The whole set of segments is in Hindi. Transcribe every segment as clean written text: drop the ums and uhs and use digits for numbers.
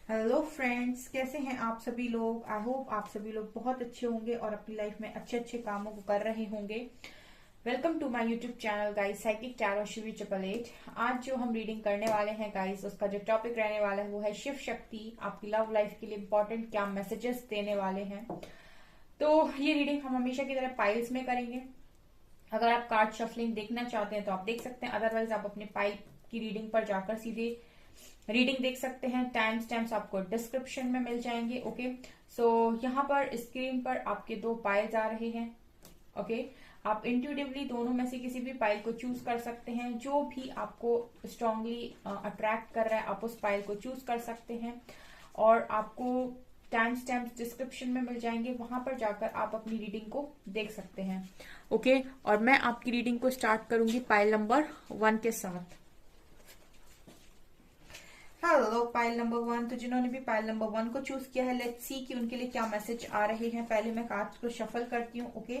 हेलो फ्रेंड्स, कैसे हैं आप सभी लोग। आई होप आप सभी लोग बहुत अच्छे होंगे और अपनी लाइफ में अच्छे अच्छे कामों को कर रहे होंगे। Welcome to my YouTube channel guys, psychic tarot Shivi 888। आज जो हम रीडिंग करने वाले हैं गाइस, उसका जो टॉपिक रहने वाला है वो है शिव शक्ति। आपकी लव लाइफ के लिए इंपॉर्टेंट क्या मैसेजेस देने वाले हैं। तो ये रीडिंग हम हमेशा की तरह पाइल्स में करेंगे। अगर आप कार्ड शफलिंग देखना चाहते हैं तो आप देख सकते हैं, अदरवाइज आप अपने पाइल की रीडिंग पर जाकर सीधे रीडिंग देख सकते हैं। टाइम स्टैम्प्स आपको डिस्क्रिप्शन में मिल जाएंगे। ओके, सो यहाँ पर स्क्रीन पर आपके दो पाइल्स आ रहे हैं। ओके, आप इंट्यूटिवली दोनों में से किसी भी पाइल को चूज कर सकते हैं। जो भी आपको स्ट्रांगली अट्रैक्ट कर रहा है आप उस पाइल को चूज कर सकते हैं और आपको टाइम स्टैम्प्स डिस्क्रिप्शन में मिल जाएंगे। वहां पर जाकर आप अपनी रीडिंग को देख सकते हैं। ओके, और मैं आपकी रीडिंग को स्टार्ट करूंगी पाइल नंबर 1 के साथ। Hello pile number 1। तो जिन्होंने भी पाइल नंबर 1 को चूज किया है, लेट्स सी कि उनके लिए क्या मैसेज आ रहे हैं। पहले मैं कार्ड्स को शफल करती हूँ। ओके,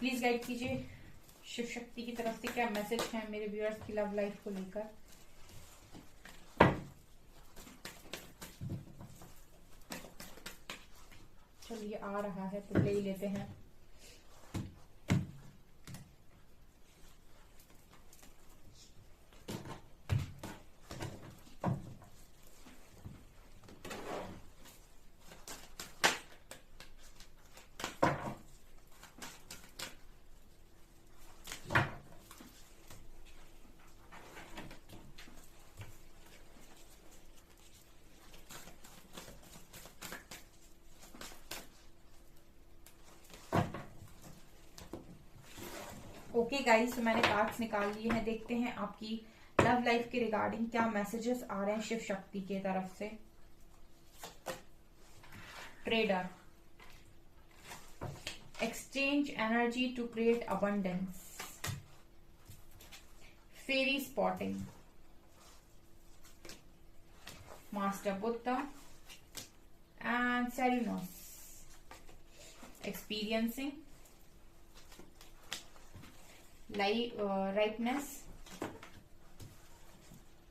प्लीज गाइड कीजिए शिव शक्ति की तरफ से क्या मैसेज है मेरे व्यूअर्स की लव लाइफ को लेकर। चलिए, आ रहा है तो ले ही लेते हैं। ओके गाइस, तो मैंने कार्ड्स निकाल लिए हैं। देखते हैं आपकी लव लाइफ के रिगार्डिंग क्या मैसेजेस आ रहे हैं शिव शक्ति की तरफ से। Trader, exchange energy to create abundance, fairy spotting, master Buddha and Serenos, experiencing rightness,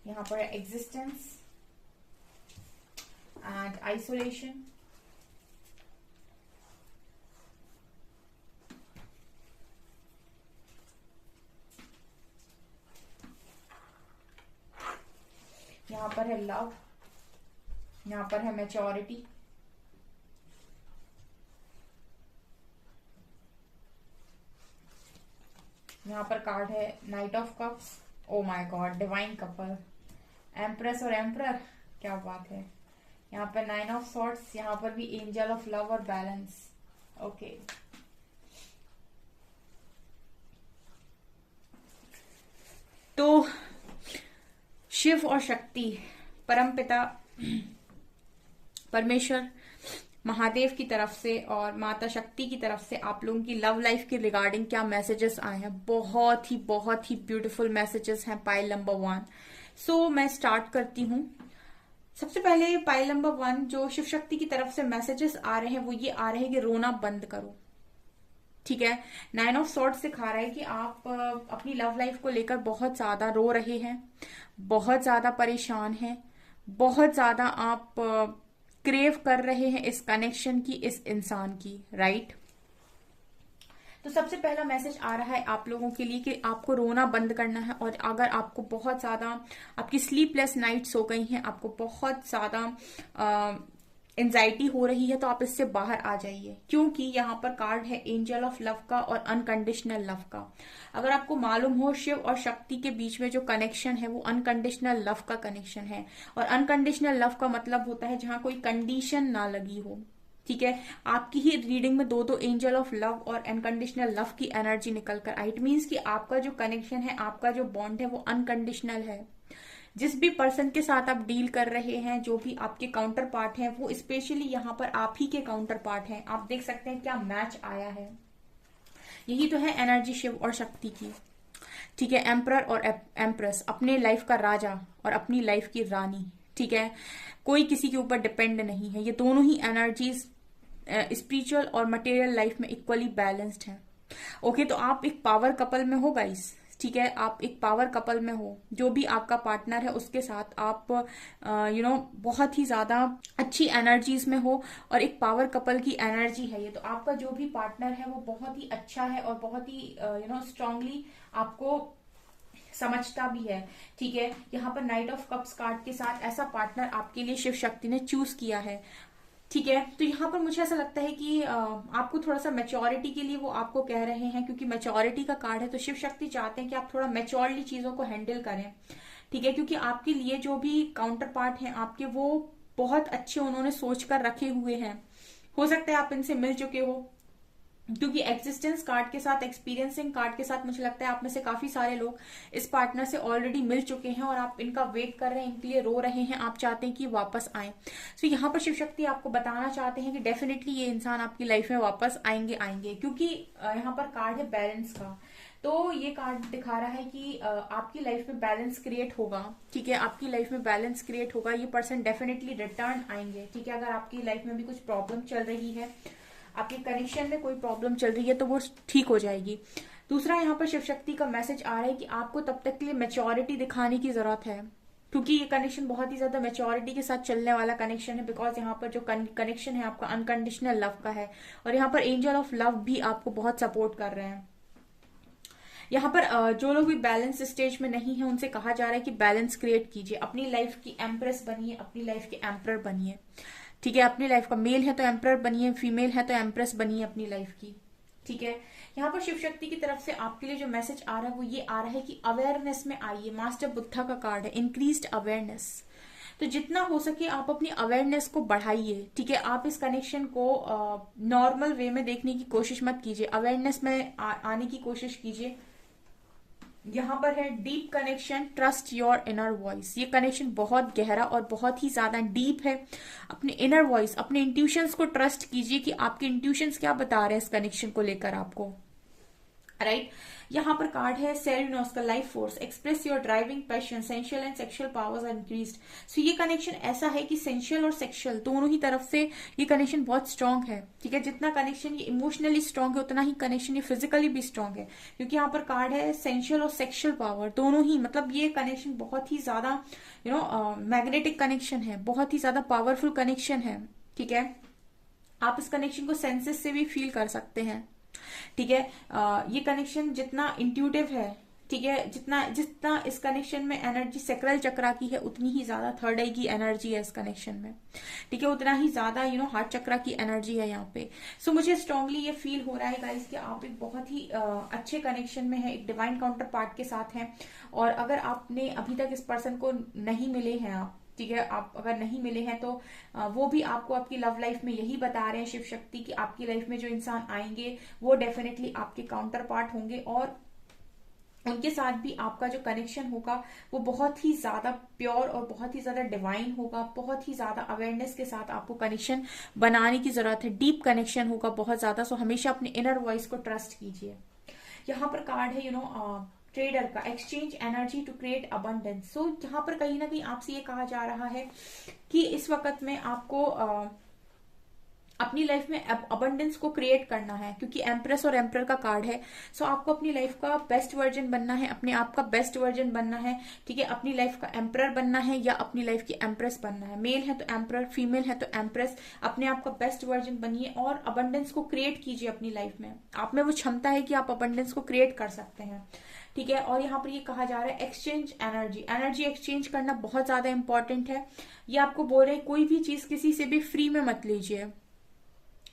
यहाँ पर एग्जिस्टेंस एंड आइसोलेशन, यहाँ पर है लव, यहाँ पर है मैच्योरिटी, यहाँ पर कार्ड है night of cups. Oh my God, divine couple, empress और एम्परर, क्या बात है। यहाँ पर 9 ऑफ सॉर्ड्स, यहाँ पर भी एंजल ऑफ लव और बैलेंस। ओके, तो शिव और शक्ति, परमपिता परमेश्वर महादेव की तरफ से और माता शक्ति की तरफ से आप लोगों की लव लाइफ के रिगार्डिंग क्या मैसेजेस आए हैं। बहुत ही ब्यूटीफुल मैसेजेस हैं पाइल नंबर 1। सो मैं स्टार्ट करती हूँ। सबसे पहले पाइल नंबर 1 जो शिव शक्ति की तरफ से मैसेजेस आ रहे हैं वो ये आ रहे हैं कि रोना बंद करो। ठीक है, 9 ऑफ सॉर्ड्स दिखा रहा है कि आप अपनी लव लाइफ को लेकर बहुत ज्यादा रो रहे हैं, बहुत ज्यादा परेशान हैं, बहुत ज्यादा आप क्रेव कर रहे हैं इस कनेक्शन की, इस इंसान की, राइट। तो सबसे पहला मैसेज आ रहा है आप लोगों के लिए कि आपको रोना बंद करना है, और अगर आपको बहुत ज्यादा आपकी स्लीपलेस नाइट्स हो गई हैं, आपको बहुत ज्यादा एंजाइटी हो रही है, तो आप इससे बाहर आ जाइए, क्योंकि यहाँ पर कार्ड है एंजल ऑफ लव का और अनकंडीशनल लव का। अगर आपको मालूम हो, शिव और शक्ति के बीच में जो कनेक्शन है वो अनकंडीशनल लव का कनेक्शन है, और अनकंडीशनल लव का मतलब होता है जहां कोई कंडीशन ना लगी हो, ठीक है। आपकी ही रीडिंग में दो एंजल ऑफ लव और अनकंडीशनल लव की एनर्जी निकल कर आई। इट मीन्स कि आपका जो कनेक्शन है, आपका जो बॉन्ड है वो अनकंडीशनल है। जिस भी पर्सन के साथ आप डील कर रहे हैं, जो भी आपके काउंटर पार्ट हैं, वो स्पेशली यहाँ पर आप ही के काउंटर पार्ट हैं। आप देख सकते हैं क्या मैच आया है। यही तो है एनर्जी शिव और शक्ति की, ठीक है। एम्परर और एम्प्रेस, अपने लाइफ का राजा और अपनी लाइफ की रानी, ठीक है। कोई किसी के ऊपर डिपेंड नहीं है। ये दोनों ही एनर्जीज स्पिरिचुअल और मटेरियल लाइफ में इक्वली बैलेंस्ड हैं। ओके, तो आप एक पावर कपल में हो गाइस, ठीक है। आप एक पावर कपल में हो, जो भी आपका पार्टनर है उसके साथ आप बहुत ही ज्यादा अच्छी एनर्जीज में हो, और एक पावर कपल की एनर्जी है ये। तो आपका जो भी पार्टनर है वो बहुत ही अच्छा है और बहुत ही स्ट्रांगली आपको समझता भी है, ठीक है। यहाँ पर नाइट ऑफ कप्स कार्ड के साथ ऐसा पार्टनर आपके लिए शिव शक्ति ने चूज किया है, ठीक है। तो यहाँ पर मुझे ऐसा लगता है कि आपको थोड़ा सा मैच्योरिटी के लिए वो आपको कह रहे हैं, क्योंकि मैच्योरिटी का कार्ड है, तो शिव शक्ति चाहते हैं कि आप थोड़ा मैच्योरली चीजों को हैंडल करें, ठीक है। क्योंकि आपके लिए जो भी काउंटर पार्ट हैं आपके, वो बहुत अच्छे उन्होंने सोच कर रखे हुए हैं। हो सकता है आप इनसे मिल चुके हो, क्योंकि एग्जिस्टेंस कार्ड के साथ, एक्सपीरियंसिंग कार्ड के साथ, मुझे लगता है आप में से काफी सारे लोग इस पार्टनर से ऑलरेडी मिल चुके हैं, और आप इनका वेट कर रहे हैं, इनके लिए रो रहे हैं, आप चाहते हैं कि वापस आए। तो यहाँ पर शिव शक्ति आपको बताना चाहते हैं कि डेफिनेटली ये इंसान आपकी लाइफ में वापस आएंगे, क्योंकि यहाँ पर कार्ड है बैलेंस का। तो ये कार्ड दिखा रहा है कि आपकी लाइफ में बैलेंस क्रिएट होगा, ठीक है। आपकी लाइफ में बैलेंस क्रिएट होगा, ये पर्सन डेफिनेटली रिटर्न आएंगे, ठीक है। अगर आपकी लाइफ में भी कुछ प्रॉब्लम चल रही है, आपके कनेक्शन में कोई प्रॉब्लम चल रही है, तो वो ठीक हो जाएगी। दूसरा, यहाँ पर शिव शक्ति का मैसेज आ रहा है कि आपको तब तक के लिए मैच्योरिटी दिखाने की जरूरत है, क्योंकि ये कनेक्शन बहुत ही ज्यादा मैच्योरिटी के साथ चलने वाला कनेक्शन है। बिकॉज यहाँ पर जो कनेक्शन है आपका अनकंडीशनल लव का है, और यहाँ पर एंजल ऑफ लव भी आपको बहुत सपोर्ट कर रहे हैं। यहाँ पर जो लोग भी बैलेंस स्टेज में नहीं है, उनसे कहा जा रहा है कि बैलेंस क्रिएट कीजिए, अपनी लाइफ की एम्प्रेस बनिए, अपनी लाइफ के एम्परर बनिए, ठीक है। अपनी लाइफ का मेल है तो एम्परर बनिए, फीमेल है तो एम्प्रेस बनिए अपनी लाइफ की, ठीक है। यहाँ पर शिव शक्ति की तरफ से आपके लिए जो मैसेज आ रहा है वो ये आ रहा है कि अवेयरनेस में आइए। मास्टर बुद्धा का कार्ड है, इंक्रीज्ड अवेयरनेस। तो जितना हो सके आप अपनी अवेयरनेस को बढ़ाइए, ठीक है। आप इस कनेक्शन को नॉर्मल वे में देखने की कोशिश मत कीजिए, अवेयरनेस में आने की कोशिश कीजिए। यहाँ पर है deep connection, trust your inner voice. ये कनेक्शन बहुत गहरा और बहुत ही ज्यादा डीप है। अपने इनर वॉइस, अपने इंट्यूशंस को ट्रस्ट कीजिए कि आपके इंट्यूशंस क्या बता रहे हैं इस कनेक्शन को लेकर आपको, राइट। यहाँ पर कार्ड है सेरेनोस का life force, express your driving passion, sensual and sexual powers are increased. So ये कनेक्शन ऐसा है कि सेंशुअल और सेक्सुअल दोनों ही तरफ से ये कनेक्शन बहुत स्ट्रांग है, ठीक है। जितना कनेक्शन ये इमोशनली स्ट्रांग है, उतना ही कनेक्शन ये फिजिकली भी स्ट्रांग है, क्योंकि यहाँ पर कार्ड है सेंशुअल और सेक्सुअल पावर दोनों ही। मतलब ये कनेक्शन बहुत ही ज्यादा मैग्नेटिक कनेक्शन है, बहुत ही ज्यादा पावरफुल कनेक्शन है, ठीक है। आप इस कनेक्शन को सेंसेस से भी फील कर सकते हैं, ठीक है। ये कनेक्शन जितना इंट्यूटिव है, ठीक है, जितना इस कनेक्शन में एनर्जी सेक्रल चक्रा की है, उतनी ही ज्यादा थर्ड आई की एनर्जी है इस कनेक्शन में, ठीक है। उतना ही ज्यादा हार्ट चक्रा की एनर्जी है यहाँ पे। सो मुझे स्ट्रांगली ये फील हो रहा है गाइस कि आप एक बहुत ही अच्छे कनेक्शन में है, एक डिवाइन काउंटर पार्ट के साथ हैं। और अगर आपने अभी तक इस पर्सन को नहीं मिले हैं आप, ठीक है, आप अगर नहीं मिले हैं तो वो भी आपको आपकी लव लाइफ में यही बता रहे हैं शिव शक्ति की आपकी लाइफ में जो इंसान आएंगे वो डेफिनेटली आपके काउंटर पार्ट होंगे, और उनके साथ भी आपका जो कनेक्शन होगा वो बहुत ही ज्यादा प्योर और बहुत ही ज्यादा डिवाइन होगा। बहुत ही ज्यादा अवेयरनेस के साथ आपको कनेक्शन बनाने की जरूरत है, डीप कनेक्शन होगा बहुत ज्यादा। सो हमेशा अपने इनर वॉइस को ट्रस्ट कीजिए। यहाँ पर कार्ड है ट्रेडर का, exchange energy to create abundance. So यहाँ पर कहीं ना कहीं आपसे ये कहा जा रहा है कि इस वक्त में आपको अपनी लाइफ में अबंडेंस को क्रिएट करना है, क्योंकि एम्प्रेस और एम्परर का कार्ड है। सो आपको अपनी लाइफ का बेस्ट वर्जन बनना है, अपने आप का बेस्ट वर्जन बनना है, ठीक है। अपनी लाइफ का एम्परर बनना है या अपनी लाइफ की एम्प्रेस बनना है। मेल है तो एम्परर, फीमेल है तो एम्प्रेस। अपने आप का बेस्ट वर्जन बनिए और अबंडेंस को क्रिएट कीजिए अपनी लाइफ में। आप में वो क्षमता है कि आप अबंडेंस को क्रिएट कर सकते हैं, ठीक है। और यहाँ पर ये कहा जा रहा है एक्सचेंज एनर्जी, एनर्जी एक्सचेंज करना बहुत ज्यादा इंपॉर्टेंट है। ये आपको बोल रहे हैं कोई भी चीज किसी से भी फ्री में मत लीजिए,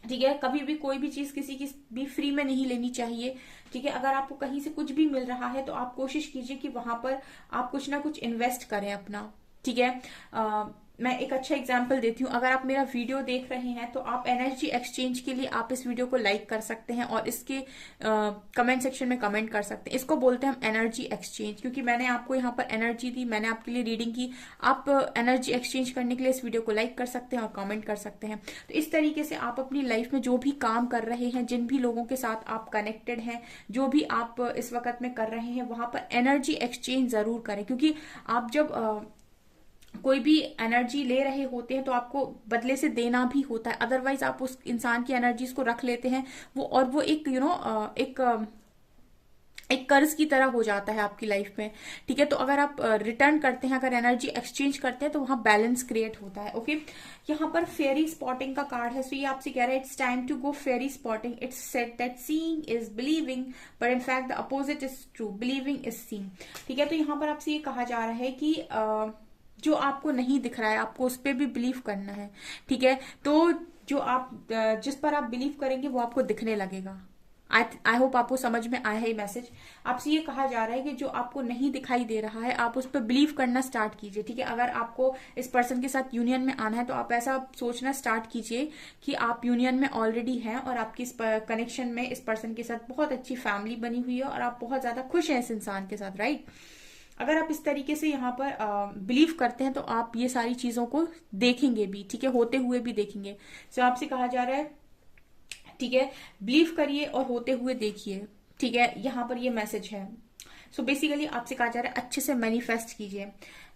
ठीक है। कभी भी कोई भी चीज किसी की भी फ्री में नहीं लेनी चाहिए, ठीक है। अगर आपको कहीं से कुछ भी मिल रहा है तो आप कोशिश कीजिए कि वहां पर आप कुछ ना कुछ इन्वेस्ट करें अपना, ठीक है। मैं एक अच्छा एग्जांपल देती हूँ। अगर आप मेरा वीडियो देख रहे हैं तो आप एनर्जी एक्सचेंज के लिए आप इस वीडियो को लाइक कर सकते हैं और इसके कमेंट सेक्शन में कमेंट कर सकते हैं। इसको बोलते हैं हम एनर्जी एक्सचेंज, क्योंकि मैंने आपको यहाँ पर एनर्जी दी, मैंने आपके लिए रीडिंग की। आप एनर्जी एक्सचेंज करने के लिए इस वीडियो को लाइक कर सकते हैं और कमेंट कर सकते हैं। तो इस तरीके से आप अपनी लाइफ में जो भी काम कर रहे हैं, जिन भी लोगों के साथ आप कनेक्टेड हैं, जो भी आप इस वक्त में कर रहे हैं, वहां पर एनर्जी एक्सचेंज जरूर करें। क्योंकि आप जब कोई भी एनर्जी ले रहे होते हैं तो आपको बदले से देना भी होता है, अदरवाइज आप उस इंसान की एनर्जीज को रख लेते हैं वो एक एक कर्ज की तरह हो जाता है आपकी लाइफ में, ठीक है। तो अगर आप रिटर्न करते हैं, अगर एनर्जी एक्सचेंज करते हैं तो वहां बैलेंस क्रिएट होता है, ओके। यहाँ पर फेरी स्पॉटिंग का कार्ड है। सो ये आपसे कह रहा है it's time to go fairy spotting. It's said that seeing is believing but in fact the opposite is true, believing is seeing, ठीक है। तो यहाँ पर आपसे ये कहा जा रहा है कि जो आपको नहीं दिख रहा है आपको उस पर भी बिलीव करना है, ठीक है। तो जो आप जिस पर आप बिलीव करेंगे वो आपको दिखने लगेगा। आई होप आपको समझ में आया है ये मैसेज। आपसे ये कहा जा रहा है कि जो आपको नहीं दिखाई दे रहा है आप उस पर बिलीव करना स्टार्ट कीजिए, ठीक है। अगर आपको इस पर्सन के साथ यूनियन में आना है तो आप ऐसा सोचना स्टार्ट कीजिए कि आप यूनियन में ऑलरेडी हैं और आपकी इस कनेक्शन में इस पर्सन के साथ बहुत अच्छी फैमिली बनी हुई है और आप बहुत ज्यादा खुश हैं इस इंसान के साथ, राइट। अगर आप इस तरीके से यहाँ पर बिलीव करते हैं तो आप ये सारी चीजों को देखेंगे भी, ठीक है, होते हुए भी देखेंगे। सो आपसे कहा जा रहा है, ठीक है, बिलीव करिए और होते हुए देखिए, ठीक है। यहाँ पर ये मैसेज है। सो बेसिकली आपसे कहा जा रहा है अच्छे से मैनिफेस्ट कीजिए।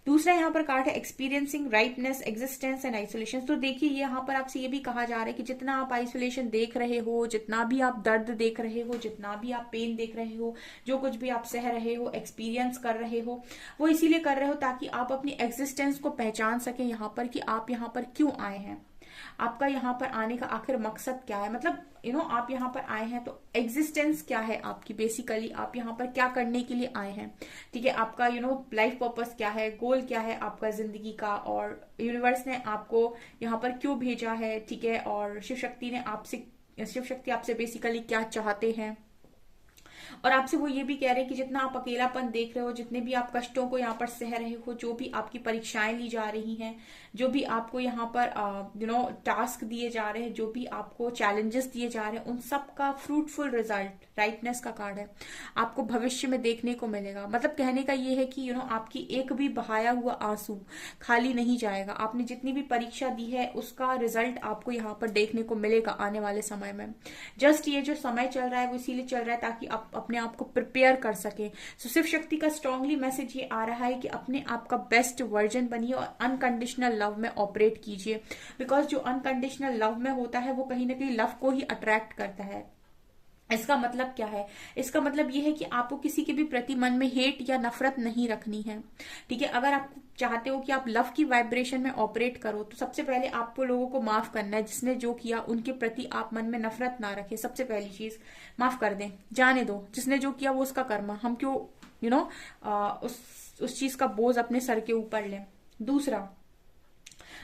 दूसरा यहाँ पर कार्ड है experiencing rightness, existence and isolation. तो देखिए यहाँ पर आपसे ये भी कहा जा रहा है कि जितना आप आइसोलेशन देख रहे हो, जितना भी आप दर्द देख रहे हो, जितना भी आप पेन देख रहे हो, जो कुछ भी आप सह रहे हो, एक्सपीरियंस कर रहे हो, वो इसीलिए कर रहे हो ताकि आप अपनी एग्जिस्टेंस को पहचान सके यहाँ पर कि आप यहाँ पर क्यों आए हैं, आपका यहाँ पर आने का आखिर मकसद क्या है। मतलब आप यहाँ पर आए हैं तो एग्जिस्टेंस क्या है आपकी, बेसिकली आप यहाँ पर क्या करने के लिए आए हैं, ठीक है। आपका लाइफ पर्पस क्या है, गोल क्या है आपका जिंदगी का, और यूनिवर्स ने आपको यहाँ पर क्यों भेजा है, ठीक है। और शिव शक्ति आपसे बेसिकली क्या चाहते हैं। और आपसे वो ये भी कह रहे हैं कि जितना आप अकेलापन देख रहे हो, जितने भी आप कष्टों को यहाँ पर सह रहे हो, जो भी आपकी परीक्षाएं ली जा रही हैं, जो भी आपको यहाँ पर टास्क दिए जा रहे हैं, जो भी आपको चैलेंजेस दिए जा रहे हैं, उन सब का फ्रूटफुल रिजल्ट, राइटनेस का कार्ड है, आपको भविष्य में देखने को मिलेगा। मतलब कहने का ये है कि आपकी एक भी बहाया हुआ आंसू खाली नहीं जाएगा। आपने जितनी भी परीक्षा दी है उसका रिजल्ट आपको यहाँ पर देखने को मिलेगा आने वाले समय में। जस्ट ये जो समय चल रहा है वो इसीलिए चल रहा है ताकि आप अपने आप को प्रिपेयर कर सके। सो शिव शक्ति का स्ट्रांगली मैसेज ये आ रहा है कि अपने आप का बेस्ट वर्जन बनिए और अनकंडीशनल लव में ऑपरेट कीजिए। बिकॉज जो अनकंडीशनल लव में होता है वो कहीं ना कहीं लव को ही अट्रैक्ट करता है। इसका मतलब क्या है? इसका मतलब ये है कि आपको किसी के भी प्रति मन में हेट या नफरत नहीं रखनी है, ठीक है। अगर आप चाहते हो कि आप लव की वाइब्रेशन में ऑपरेट करो तो सबसे पहले आपको लोगों को माफ करना है। जिसने जो किया उनके प्रति आप मन में नफरत ना रखें। सबसे पहली चीज माफ कर दें, जाने दो। जिसने जो किया वो उसका कर्म, हम क्यों उस चीज का बोझ अपने सर के ऊपर लें। दूसरा,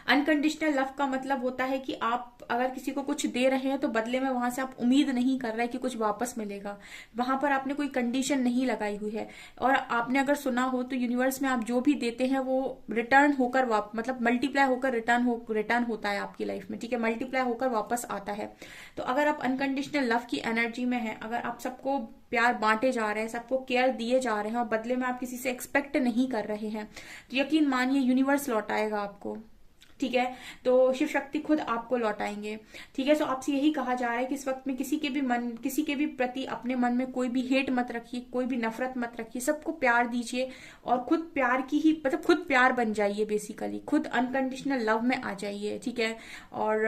अनकंडीशनल लव का मतलब होता है कि आप अगर किसी को कुछ दे रहे हैं तो बदले में वहां से आप उम्मीद नहीं कर रहे कि कुछ वापस मिलेगा। वहां पर आपने कोई कंडीशन नहीं लगाई हुई है। और आपने अगर सुना हो तो यूनिवर्स में आप जो भी देते हैं वो रिटर्न होकर मतलब मल्टीप्लाई होकर रिटर्न होता है आपकी लाइफ में, ठीक है। मल्टीप्लाई होकर वापस आता है। तो अगर आप अनकंडीशनल लव की एनर्जी में है, अगर आप सबको प्यार बांटे जा रहे हैं, सबको केयर दिए जा रहे हैं और बदले में आप किसी से एक्सपेक्ट नहीं कर रहे हैं, तो यकीन मानिए यूनिवर्स लौटाएगा आपको, ठीक है। तो शिव शक्ति खुद आपको लौटाएंगे, ठीक है। सो आपसे यही कहा जा रहा है कि इस वक्त में किसी के भी प्रति अपने मन में कोई भी हेट मत रखिए, कोई भी नफरत मत रखिए। सबको प्यार दीजिए और खुद प्यार की ही मतलब खुद प्यार बन जाइए, बेसिकली खुद अनकंडीशनल लव में आ जाइए, ठीक है। और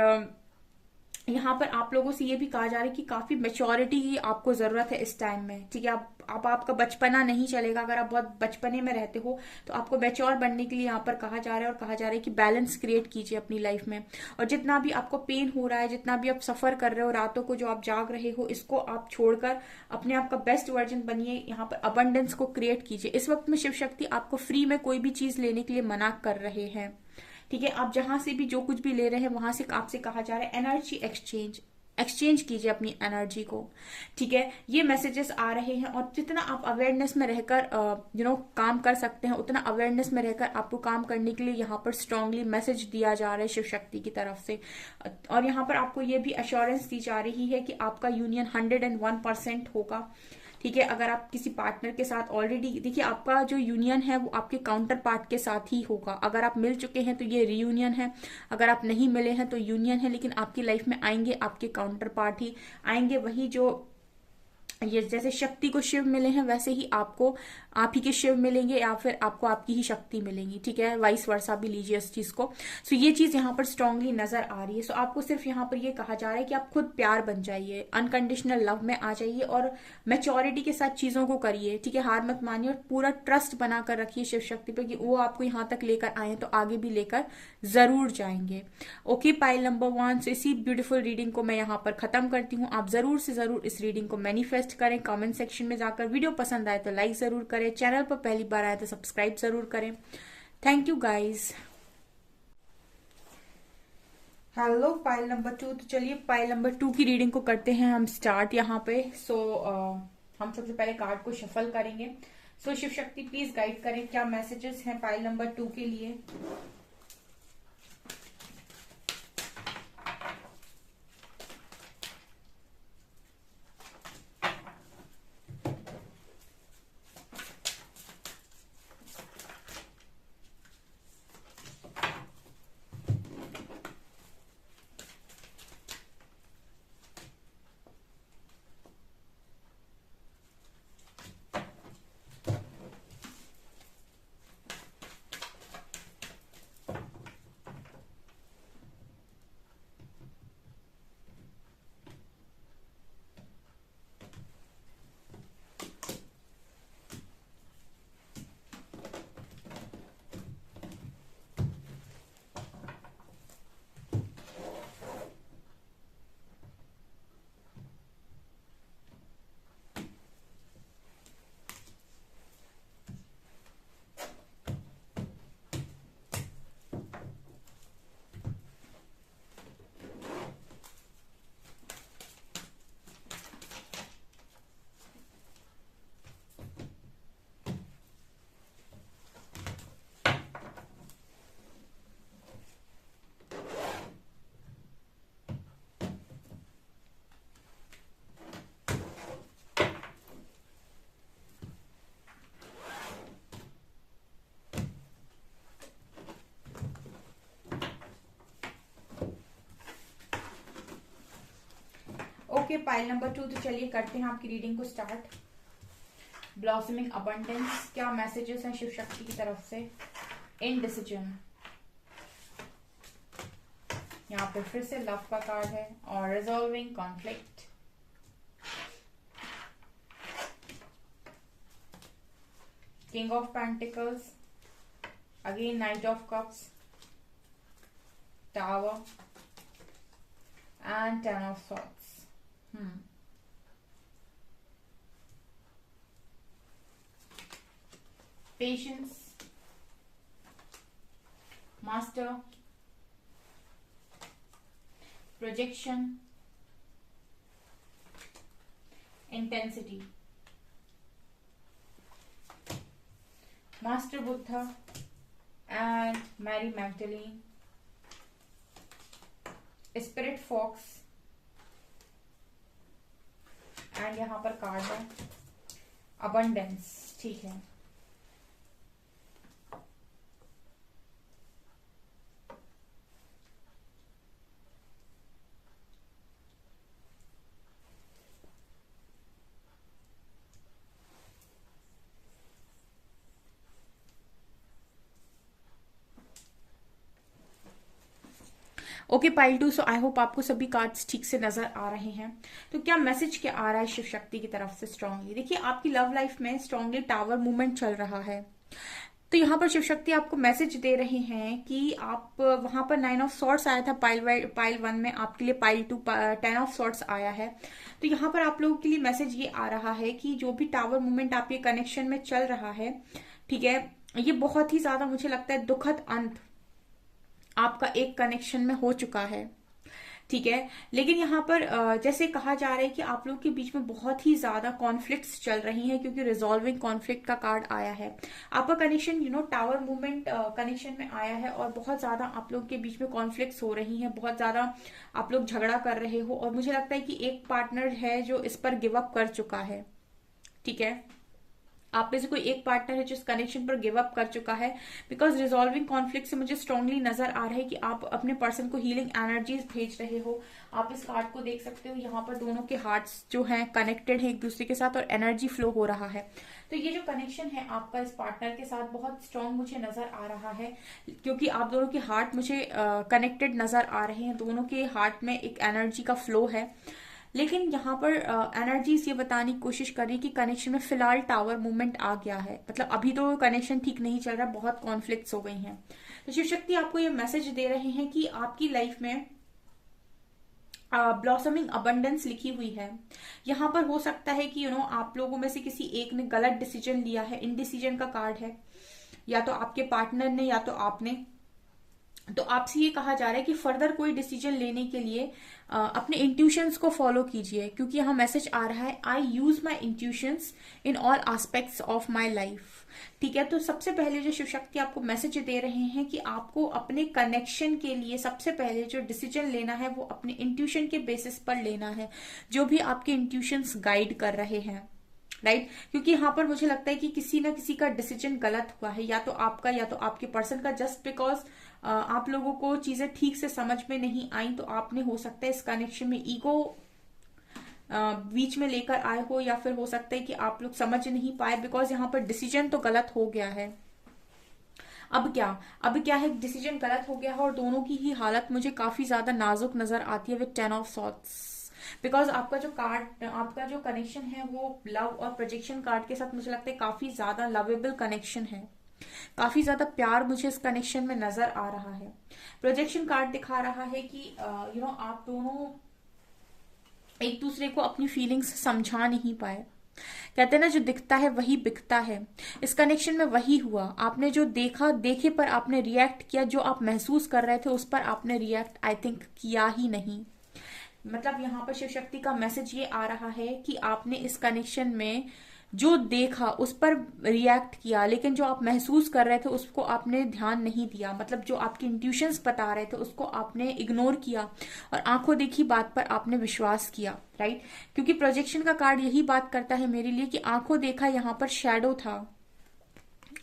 यहाँ पर आप लोगों से ये भी कहा जा रहा है कि काफी मेच्योरिटी की आपको जरूरत है इस टाइम में, ठीक है। आप आपका बचपना नहीं चलेगा। अगर आप बहुत बचपने में रहते हो तो आपको मैच्योर बनने के लिए यहाँ पर कहा जा रहा है, और कहा जा रहा है कि बैलेंस क्रिएट कीजिए अपनी लाइफ में। और जितना भी आपको पेन हो रहा है, जितना भी आप सफर कर रहे हो, रातों को जो आप जाग रहे हो, इसको आप छोड़कर अपने आप का बेस्ट वर्जन बनिए। यहाँ पर अबंडेंस को क्रिएट कीजिए। इस वक्त में शिव शक्ति आपको फ्री में कोई भी चीज लेने के लिए मना कर रहे हैं, ठीक है। आप जहां से भी जो कुछ भी ले रहे हैं वहां से आपसे कहा जा रहा है एनर्जी एक्सचेंज, एक्सचेंज कीजिए अपनी एनर्जी को, ठीक है। ये मैसेजेस आ रहे हैं। और जितना आप अवेयरनेस में रहकर काम कर सकते हैं, उतना अवेयरनेस में रहकर आपको काम करने के लिए यहाँ पर स्ट्रांगली मैसेज दिया जा रहा है शिव शक्ति की तरफ से। और यहाँ पर आपको ये भी अश्योरेंस दी जा रही है कि आपका यूनियन 101% होगा, ठीक है। अगर आप किसी पार्टनर के साथ ऑलरेडी, देखिए आपका जो यूनियन है वो आपके काउंटर पार्ट के साथ ही होगा। अगर आप मिल चुके हैं तो ये रीयूनियन है, अगर आप नहीं मिले हैं तो यूनियन है। लेकिन आपकी लाइफ में आएंगे आपके काउंटर पार्ट ही आएंगे, वही जो ये जैसे शक्ति को शिव मिले हैं वैसे ही आपको आप ही के शिव मिलेंगे, या फिर आपको आपकी ही शक्ति मिलेंगी, ठीक है। वाइस वर्सा भी लीजिए इस चीज को। सो ये चीज यहाँ पर स्ट्रांगली नजर आ रही है। सो आपको सिर्फ यहाँ पर ये कहा जा रहा है कि आप खुद प्यार बन जाइए, अनकंडीशनल लव में आ जाइए और मेच्योरिटी के साथ चीजों को करिए, ठीक है। हार मत मानिए और पूरा ट्रस्ट बनाकर रखिए शिव शक्ति पे कि वो आपको यहाँ तक लेकर आए तो आगे भी लेकर जरूर जाएंगे। Okay pile number 1। सो इसी ब्यूटीफुल रीडिंग को मैं यहाँ पर खत्म करती हूँ। आप जरूर से जरूर इस रीडिंग को मैनिफेस्ट करें। कमेंट सेक्शन में जाकर वीडियो पसंद आए तो लाइक जरूर करें, चैनल पर पहली बार आए तो सब्सक्राइब जरूर करें। Thank you guys. Hello pile number 2। तो चलिए पाइल नंबर 2 की रीडिंग को करते हैं हम स्टार्ट यहाँ पे। हम सबसे पहले कार्ड को शफल करेंगे। शिव शक्ति प्लीज गाइड करें, क्या मैसेजेस हैं पाइल नंबर 2 के लिए। Okay pile number 2। तो चलिए करते हैं आपकी रीडिंग को स्टार्ट। ब्लॉसमिंग अबंडेंस, क्या मैसेजेस हैं शिव शक्ति की तरफ से। इनडिसीजन, यहाँ पे फिर से लव का कार्ड है। और resolving conflict, king of pentacles, again night of cups, tower and ten of swords. Patience, master, projection, intensity, master Buddha and Mary Magdalene, spirit fox, and यहाँ पर कार्ड है अबंडेंस, ठीक है। ओके पाइल 2, सो आई होप आपको सभी कार्ड्स ठीक से नजर आ रहे हैं। तो क्या मैसेज क्या आ रहा है शिव शक्ति की तरफ से स्ट्रांगली? देखिए, आपकी लव लाइफ में स्ट्रांगली टावर मूवमेंट चल रहा है। तो यहाँ पर शिव शक्ति आपको मैसेज दे रहे हैं कि आप वहां पर 9 ऑफ सॉर्ट्स आया था पाइल 1 में, आपके लिए पाइल 2 10 ऑफ सॉर्ट्स आया है। तो यहाँ पर आप लोगों के लिए मैसेज ये आ रहा है कि जो भी टावर मूवमेंट आपके कनेक्शन में चल रहा है, ठीक है, ये बहुत ही ज्यादा मुझे लगता है दुखद अंत आपका एक कनेक्शन में हो चुका है, ठीक है। लेकिन यहाँ पर जैसे कहा जा रहा है कि आप लोग के बीच में बहुत ही ज्यादा कॉन्फ्लिक्ट्स चल रही हैं, क्योंकि रिजॉल्विंग कॉन्फ्लिक्ट का कार्ड आया है। आपका कनेक्शन टावर मूवमेंट कनेक्शन में आया है और बहुत ज्यादा आप लोग के बीच में कॉन्फ्लिक्ट्स हो रही हैं, बहुत ज्यादा आप लोग झगड़ा कर रहे हो, और मुझे लगता है कि एक पार्टनर है जो इस पर गिव अप कर चुका है, ठीक है। आप में से कोई एक पार्टनर है जो इस कनेक्शन पर गिव अप कर चुका है, बिकॉज रिजॉल्विंग कॉन्फ्लिक्ट से मुझे स्ट्रांगली नजर आ रहा है कि आप अपने पर्सन को हीलिंग एनर्जीज भेज रहे हो। आप इस कार्ड को देख सकते हो, यहाँ पर दोनों के हार्ट्स जो हैं कनेक्टेड है एक दूसरे के साथ और एनर्जी फ्लो हो रहा है। तो ये जो कनेक्शन है आपका इस पार्टनर के साथ बहुत स्ट्रांग मुझे नजर आ रहा है, क्योंकि आप दोनों के हार्ट मुझे कनेक्टेड नजर आ रहे हैं, दोनों के हार्ट में एक एनर्जी का फ्लो है। लेकिन यहाँ पर एनर्जीज ये बताने की कोशिश कर रही है कि कनेक्शन में फिलहाल टावर मूवमेंट आ गया है, मतलब अभी तो कनेक्शन ठीक नहीं चल रहा, बहुत कॉन्फ्लिक्ट्स हो गई हैं। तो शिव शक्ति आपको ये मैसेज दे रहे हैं कि आपकी लाइफ में ब्लॉसमिंग अबंडेंस लिखी हुई है। यहाँ पर हो सकता है कि आप लोगों में से किसी एक ने गलत डिसीजन लिया है, इनडिसीजन का कार्ड है, या तो आपके पार्टनर ने या तो आपने। तो आपसे ये कहा जा रहा है कि फर्दर कोई डिसीजन लेने के लिए अपने इंट्यूशंस को फॉलो कीजिए, क्योंकि यहाँ मैसेज आ रहा है I use my intuitions in all aspects of my life, ठीक है। तो सबसे पहले जो शिव शक्ति आपको मैसेज दे रहे हैं कि आपको अपने कनेक्शन के लिए सबसे पहले जो डिसीजन लेना है वो अपने इंट्यूशन के बेसिस पर लेना है, जो भी आपके इंट्यूशंस गाइड कर रहे हैं, राइट। क्योंकि यहाँ पर मुझे लगता है कि किसी ना किसी का डिसीजन गलत हुआ है, या तो आपका या तो आपके पर्सन का, जस्ट बिकॉज आप लोगों को चीजें ठीक से समझ में नहीं आई, तो आपने हो सकता है इस कनेक्शन में ईगो बीच में लेकर आए हो, या फिर हो सकता है कि आप लोग समझ नहीं पाए, बिकॉज यहाँ पर डिसीजन तो गलत हो गया है। अब क्या है, डिसीजन गलत हो गया है और दोनों की ही हालत मुझे काफी ज्यादा नाजुक नजर आती है विद 10 ऑफ सॉर्ट्स, बिकॉज आपका जो कार्ड, आपका जो कनेक्शन है वो लव और प्रोजेक्शन कार्ड के साथ मुझे लगता है काफी ज्यादा लवेबल कनेक्शन है, काफी ज्यादा प्यार मुझे इस कनेक्शन में नजर आ रहा है। प्रोजेक्शन कार्ड दिखा रहा है कि आप दोनों एक दूसरे को अपनी फीलिंग्स समझा नहीं पाए। कहते हैं ना, जो दिखता है वही बिकता है। इस कनेक्शन में वही हुआ, आपने जो देखा, देखे पर आपने रिएक्ट किया, जो आप महसूस कर रहे थे उस पर आपने रिएक्ट आई थिंक किया ही नहीं। मतलब यहाँ पर शिव शक्ति का मैसेज ये आ रहा है कि आपने इस कनेक्शन में जो देखा उस पर रिएक्ट किया, लेकिन जो आप महसूस कर रहे थे उसको आपने ध्यान नहीं दिया, मतलब जो आपके इंट्यूशंस बता रहे थे उसको आपने इग्नोर किया और आंखों देखी बात पर आपने विश्वास किया, राइट। क्योंकि प्रोजेक्शन का कार्ड यही बात करता है मेरे लिए कि आंखों देखा यहाँ पर शैडो था,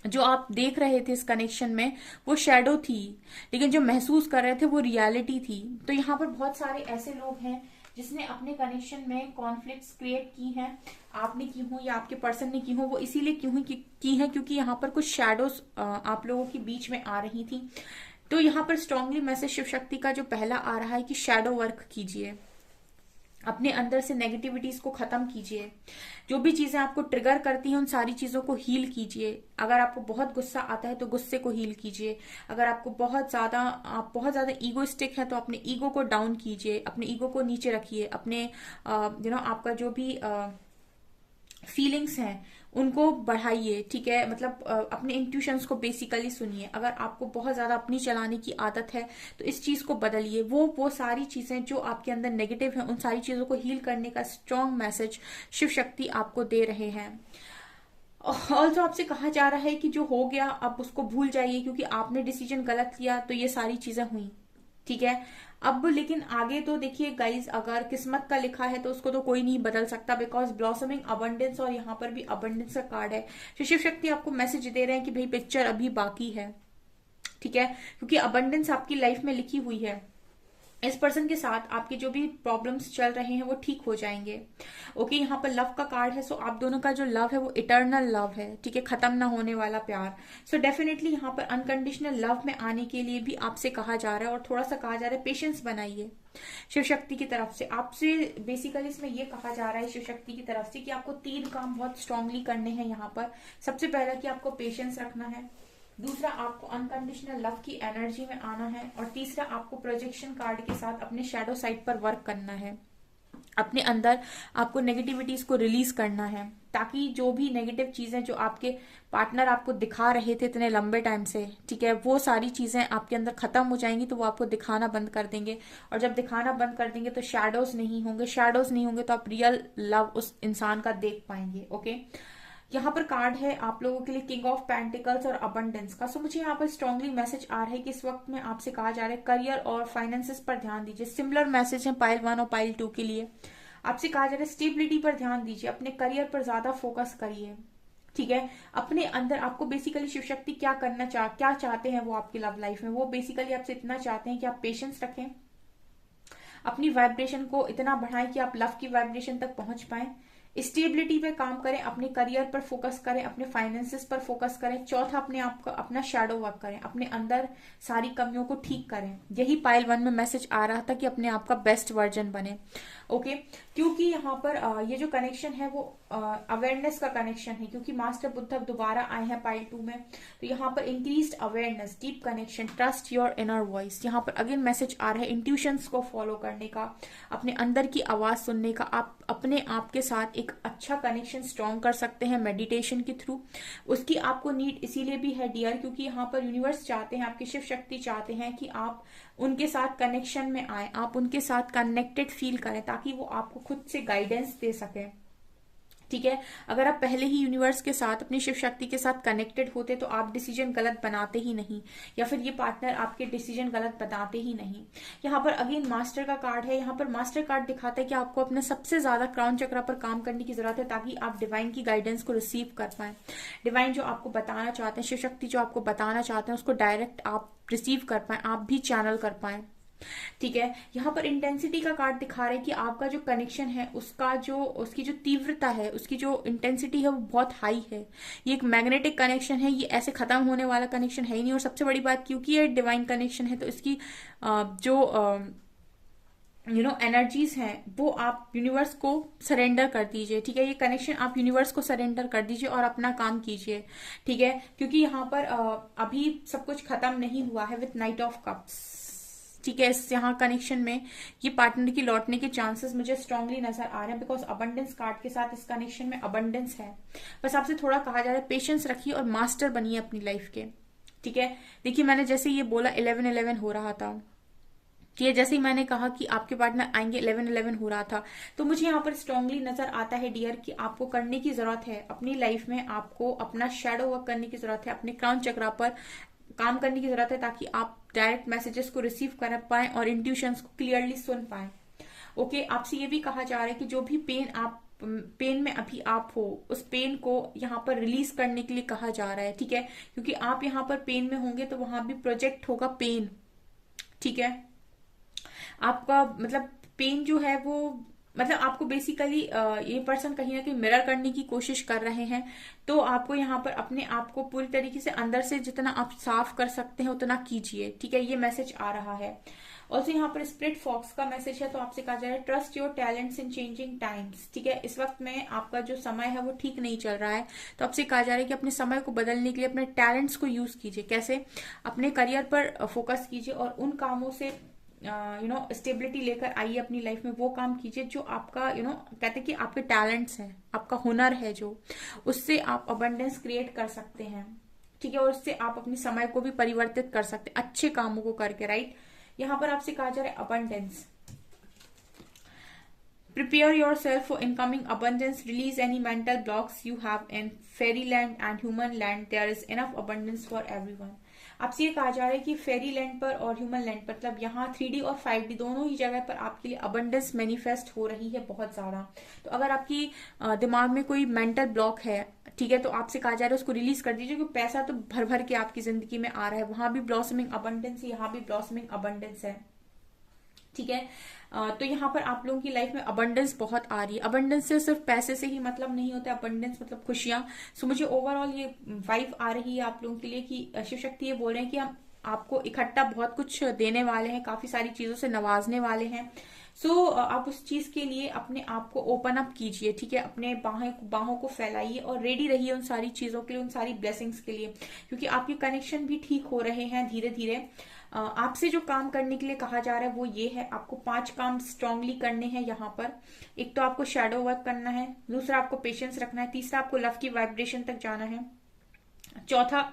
जो आप देख रहे थे इस कनेक्शन में वो शैडो थी, लेकिन जो महसूस कर रहे थे वो रियलिटी थी। तो यहाँ पर बहुत सारे ऐसे लोग हैं जिसने अपने कनेक्शन में कॉन्फ्लिक्ट्स क्रिएट की हैं, आपने की हो या आपके पर्सन ने की हो, वो इसीलिए क्यों की है क्योंकि यहाँ पर कुछ शैडोज आप लोगों के बीच में आ रही थी। तो यहाँ पर स्ट्रांगली मैसेज शिव शक्ति का जो पहला आ रहा है कि शैडो वर्क कीजिए, अपने अंदर से नेगेटिविटीज को खत्म कीजिए, जो भी चीजें आपको ट्रिगर करती हैं उन सारी चीजों को हील कीजिए। अगर आपको बहुत गुस्सा आता है तो गुस्से को हील कीजिए, अगर आपको आप बहुत ज्यादा ईगोइस्टिक है तो अपने ईगो को डाउन कीजिए, अपने ईगो को नीचे रखिए, अपने आपका जो भी फीलिंग्स हैं उनको बढ़ाइए, ठीक है। मतलब अपने इंट्यूशंस को बेसिकली सुनिए। अगर आपको बहुत ज्यादा अपनी चलाने की आदत है तो इस चीज को बदलिए। वो सारी चीजें जो आपके अंदर नेगेटिव है उन सारी चीजों को हील करने का स्ट्रॉन्ग मैसेज शिव शक्ति आपको दे रहे हैं। ऑल्सो आपसे कहा जा रहा है कि जो हो गया अब उसको भूल जाइए, क्योंकि आपने डिसीजन गलत लिया तो ये सारी चीजें हुई, ठीक है। अब लेकिन आगे तो देखिए गाइज, अगर किस्मत का लिखा है तो उसको तो कोई नहीं बदल सकता, बिकॉज ब्लॉसमिंग अबंडेंस और यहाँ पर भी अबंडेंस का कार्ड है। शिव शक्ति आपको मैसेज दे रहे हैं कि भाई पिक्चर अभी बाकी है, ठीक है, क्योंकि अबंडेंस आपकी लाइफ में लिखी हुई है। इस पर्सन के साथ आपके जो भी प्रॉब्लम्स चल रहे हैं वो ठीक हो जाएंगे। ओके, यहाँ पर लव का कार्ड है, सो आप दोनों का जो लव है वो इटर्नल लव है, ठीक है, खत्म ना होने वाला प्यार। सो डेफिनेटली यहाँ पर अनकंडीशनल लव में आने के लिए भी आपसे कहा जा रहा है, और थोड़ा सा कहा जा रहा है पेशेंस बनाइए शिव शक्ति की तरफ से। आपसे बेसिकली इसमें ये कहा जा रहा है शिव शक्ति की तरफ से कि आपको 3 काम बहुत स्ट्रांगली करने हैं यहाँ पर। सबसे पहला कि आपको पेशेंस रखना है, दूसरा आपको अनकंडीशनल लव की एनर्जी में आना है, और तीसरा आपको प्रोजेक्शन कार्ड के साथ अपने शैडो साइड पर वर्क करना है। अपने अंदर आपको नेगेटिविटीज को रिलीज करना है, ताकि जो भी नेगेटिव चीजें जो आपके पार्टनर आपको दिखा रहे थे इतने लंबे टाइम से, ठीक है, वो सारी चीजें आपके अंदर खत्म हो जाएंगी, तो वो आपको दिखाना बंद कर देंगे। और जब दिखाना बंद कर देंगे तो शैडोज नहीं होंगे, शैडोज नहीं होंगे तो आप रियल लव उस इंसान का देख पाएंगे। ओके, यहाँ पर कार्ड है आप लोगों के लिए किंग ऑफ पेंटिकल्स और अबंडेंस का। सो मुझे यहाँ पर स्ट्रांगली मैसेज आ रहा है कि इस वक्त में आपसे कहा जा रहा है करियर और फाइनेंसेस पर ध्यान दीजिए। सिमिलर मैसेज है पाइल 1 और पाइल 2 के लिए। आपसे कहा जा रहा है स्टेबिलिटी पर ध्यान दीजिए, अपने करियर पर ज्यादा फोकस करिए, ठीक है। अपने अंदर आपको बेसिकली शिव शक्ति क्या क्या चाहते हैं वो आपकी लव लाइफ में, वो बेसिकली आपसे इतना चाहते हैं कि आप पेशेंस रखें, अपनी वाइब्रेशन को इतना बढ़ाएं कि आप लव की वाइब्रेशन तक पहुंच पाए, स्टेबिलिटी पे काम करें, अपने करियर पर फोकस करें, अपने फाइनेंसेस पर फोकस करें। चौथा, अपने आप का अपना शैडो वर्क करें, अपने अंदर सारी कमियों को ठीक करें। यही पाइल 1 में मैसेज आ रहा था कि अपने आप का बेस्ट वर्जन बने। ओके, क्योंकि यहाँ पर ये जो कनेक्शन है वो अवेयरनेस का कनेक्शन है, क्योंकि मास्टर बुद्ध दोबारा आए हैं पाइल 2 में। तो यहाँ पर increased awareness, deep connection, trust your inner voice. यहाँ पर अगेन मैसेज आ रहा है इंट्यूशंस को फॉलो करने का, अपने अंदर की आवाज सुनने का। आप अपने आप के साथ एक अच्छा कनेक्शन स्ट्रॉन्ग कर सकते हैं मेडिटेशन के थ्रू। उसकी आपको नीड इसीलिए भी है डियर, क्योंकि यहाँ पर यूनिवर्स चाहते हैं, आपकी शिव शक्ति चाहते हैं कि आप उनके साथ कनेक्शन में आए, आप उनके साथ कनेक्टेड फील करें, ताकि वो आपको खुद से गाइडेंस दे सके, ठीक है। अगर आप पहले ही यूनिवर्स के साथ, अपनी शिव शक्ति के साथ कनेक्टेड होते तो आप डिसीजन गलत बनाते ही नहीं, या फिर ये पार्टनर आपके डिसीजन गलत बताते ही नहीं। यहाँ पर अगेन मास्टर का कार्ड है। यहाँ पर मास्टर कार्ड दिखाता है कि आपको अपने सबसे ज्यादा क्राउन चक्र पर काम करने की जरूरत है, ताकि आप डिवाइन की गाइडेंस को रिसीव कर पाए। डिवाइन जो आपको बताना चाहते हैं, शिव शक्ति जो आपको बताना चाहते हैं, उसको डायरेक्ट आप रिसीव कर पाए, आप भी चैनल कर पाए, ठीक है। यहाँ पर इंटेंसिटी का कार्ड दिखा रहा है कि आपका जो कनेक्शन है उसकी जो तीव्रता है, उसकी जो इंटेंसिटी है वो बहुत हाई है। ये एक मैग्नेटिक कनेक्शन है, ये ऐसे खत्म होने वाला कनेक्शन है ही नहीं। और सबसे बड़ी बात, क्योंकि ये डिवाइन कनेक्शन है, तो इसकी जो एनर्जीज हैं वो आप यूनिवर्स को सरेंडर कर दीजिए, ठीक है। ये कनेक्शन आप यूनिवर्स को सरेंडर कर दीजिए और अपना काम कीजिए, ठीक है। क्योंकि यहाँ पर अभी सब कुछ खत्म नहीं हुआ है विथ नाइट ऑफ कप्स, ठीक है। इस यहाँ कनेक्शन में ये पार्टनर की लौटने के चांसेस मुझे स्ट्रांगली नजर आ रहे हैं, बिकॉज अबंडेंस कार्ड के साथ इस कनेक्शन में अबंडेंस है। बस आपसे थोड़ा कहा जा रहा है पेशेंस रखिए और मास्टर बनिए अपनी लाइफ के, ठीक है। देखिए, मैंने जैसे ये बोला 11-11 हो रहा था, कि जैसे ही मैंने कहा कि आपके पार्टनर आएंगे 11-11 हो रहा था, तो मुझे यहाँ पर स्ट्रांगली नजर आता है डियर कि आपको करने की जरूरत है अपनी लाइफ में, आपको अपना शैडो वर्क करने की जरूरत है, अपने क्राउन चक्रा पर काम करने की जरूरत है, ताकि आप डायरेक्ट मैसेजेस को रिसीव कर पाए और इंट्यूशंस को क्लियरली सुन पाए। ओके, आपसे ये भी कहा जा रहा है कि जो भी पेन में अभी आप हो, उस पेन को यहाँ पर रिलीज करने के लिए कहा जा रहा है, ठीक है। क्योंकि आप यहाँ पर पेन में होंगे तो वहां भी प्रोजेक्ट होगा पेन, ठीक है। आपका मतलब पेन जो है वो मतलब आपको बेसिकली ये पर्सन कहीं ना कहीं मिरर करने की कोशिश कर रहे हैं, तो आपको यहाँ पर अपने आप को पूरी तरीके से अंदर से जितना आप साफ कर सकते हैं उतना कीजिए, ठीक है। ये मैसेज आ रहा है। और यहाँ पर स्प्लिट फॉक्स का मैसेज है, तो आपसे कहा जा रहा है trust your talents in changing times, ठीक है। इस वक्त में आपका जो समय है वो ठीक नहीं चल रहा है, तो आपसे कहा जा रहा है कि अपने समय को बदलने के लिए अपने टैलेंट्स को यूज कीजिए। कैसे? अपने करियर पर फोकस कीजिए और उन कामों से स्टेबिलिटी लेकर आइए अपनी लाइफ में। वो काम कीजिए जो आपका कहते हैं कि आपके टैलेंट्स हैं, आपका हुनर है, जो उससे आप अबंडेंस क्रिएट कर सकते हैं, ठीक है। और उससे आप अपने समय को भी परिवर्तित कर सकते हैं अच्छे कामों को करके, राइट। यहाँ पर आपसे कहा जा रहा है abundance, prepare your self for incoming abundance, release any mental blocks you have in fairy land and human land, there is enough abundance for everyone. आपसे ये कहा जा रहा है कि फेरी लैंड पर और ह्यूमन लैंड पर, मतलब यहाँ 3D और 5D दोनों ही जगह पर आपके लिए अबंडेंस मैनिफेस्ट हो रही है बहुत ज्यादा। तो अगर आपकी दिमाग में कोई मेंटल ब्लॉक है, ठीक है, तो आपसे कहा जा रहा है उसको रिलीज कर दीजिए, क्योंकि पैसा तो भर भर के आपकी जिंदगी में आ रहा है, वहां भी ब्लॉसमिंग अबंडेंस, यहाँ भी ब्लॉसमिंग अबंडेंस है, ठीक है। तो यहाँ पर आप लोगों की लाइफ में अबंडेंस बहुत आ रही है। अबंडेंस से सिर्फ पैसे से ही मतलब नहीं होता, अबंडेंस मतलब खुशियां। सो मुझे ओवरऑल ये वाइब आ रही है आप लोगों के लिए कि शिव शक्ति ये बोल रहे हैं कि हम आपको इकट्ठा बहुत कुछ देने वाले हैं, काफी सारी चीजों से नवाजने वाले हैं। सो आप उस चीज के लिए अपने आप को ओपन अप कीजिए, ठीक है। अपने बाहों को फैलाइए और रेडी रहिए उन सारी चीजों के लिए, उन सारी ब्लेसिंग्स के लिए, क्योंकि आपके कनेक्शन भी ठीक हो रहे हैं धीरे धीरे। आपसे जो काम करने के लिए कहा जा रहा है वो ये है, आपको 5 काम स्ट्रांगली करने हैं यहाँ पर। एक तो आपको शैडो वर्क करना है, दूसरा आपको पेशेंस रखना है, तीसरा आपको लव की वाइब्रेशन तक जाना है, चौथा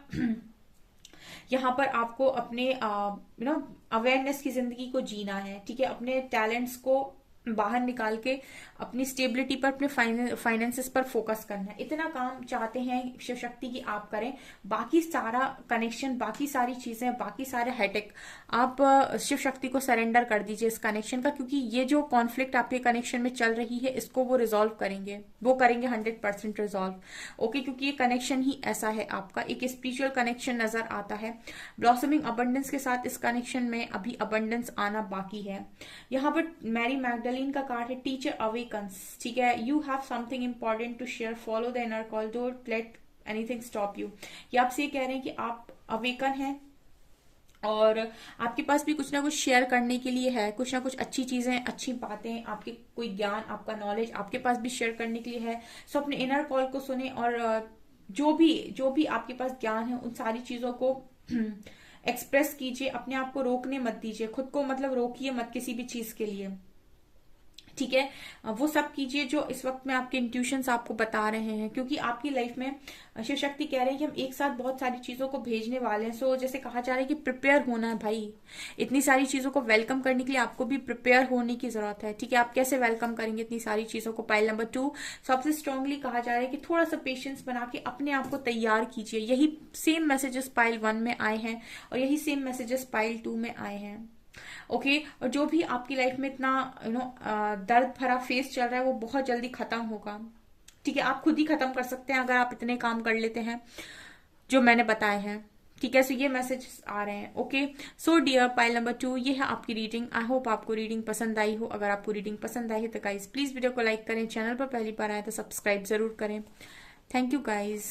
यहाँ पर आपको अपने अवेयरनेस की जिंदगी को जीना है, ठीक है। अपने टैलेंट्स को बाहर निकाल के अपनी स्टेबिलिटी पर, अपने फाइनेंसेस पर फोकस करना है। इतना काम चाहते हैं शिव शक्ति की आप करें। बाकी सारा कनेक्शन, बाकी सारी चीजें, बाकी सारे हेडेक आप शिव शक्ति को सरेंडर कर दीजिए इस कनेक्शन का, क्योंकि ये जो कॉन्फ्लिक्ट आपके कनेक्शन में चल रही है इसको वो रिजॉल्व करेंगे, वो करेंगे 100% रिजॉल्व। ओके, क्योंकि ये कनेक्शन ही ऐसा है आपका, एक स्पिरिचुअल कनेक्शन नजर आता है। ब्लॉसमिंग अबंडेंस के साथ इस कनेक्शन में अभी अबंडेंस आना बाकी है। यहाँ पर मैरी मैग्डलिन का कार्ड है टीचर अवेकन्स, ठीक है। You have something important to share, follow the inner call, don't let anything stop you. ये आपसे ये कह रहे हैं कि आप अवेकन हैं और आपके पास भी कुछ ना कुछ शेयर करने के लिए है, कुछ ना कुछ अच्छी चीजें, अच्छी बातें, आपके कोई ज्ञान, आपका नॉलेज आपके पास भी शेयर करने के लिए है। सो अपने इनर कॉल को सुने और जो भी आपके पास ज्ञान है उन सारी चीजों को एक्सप्रेस कीजिए। अपने आप को रोकने मत दीजिए, खुद को मतलब रोकिए मत किसी भी चीज के लिए, ठीक है। वो सब कीजिए जो इस वक्त में आपके इंट्यूशंस आपको बता रहे हैं, क्योंकि आपकी लाइफ में शिव शक्ति कह रहे हैं कि हम एक साथ बहुत सारी चीजों को भेजने वाले हैं। सो जैसे कहा जा रहा है कि प्रिपेयर होना है भाई, इतनी सारी चीजों को वेलकम करने के लिए आपको भी प्रिपेयर होने की जरूरत है, ठीक है। आप कैसे वेलकम करेंगे इतनी सारी चीजों को? पाइल नंबर 2 सबसे स्ट्रांगली कहा जा रहा है कि थोड़ा सा पेशेंस बना के अपने आप को तैयार कीजिए। यही सेम मैसेजेस पाइल 1 में आए हैं और यही सेम मैसेजेस पाइल 2 में आए हैं। ओके, और जो भी आपकी लाइफ में इतना दर्द भरा फेस चल रहा है वो बहुत जल्दी खत्म होगा, ठीक है। आप खुद ही खत्म कर सकते हैं अगर आप इतने काम कर लेते हैं जो मैंने बताए हैं, ठीक है। सो ये मैसेज आ रहे हैं। Okay, so dear pile number 2, ये है आपकी रीडिंग। आई होप आपको रीडिंग पसंद आई हो। अगर आपको रीडिंग पसंद आई है तो गाइज प्लीज वीडियो को लाइक करें, चैनल पर पहली बार आए तो सब्सक्राइब जरूर करें। Thank you guys.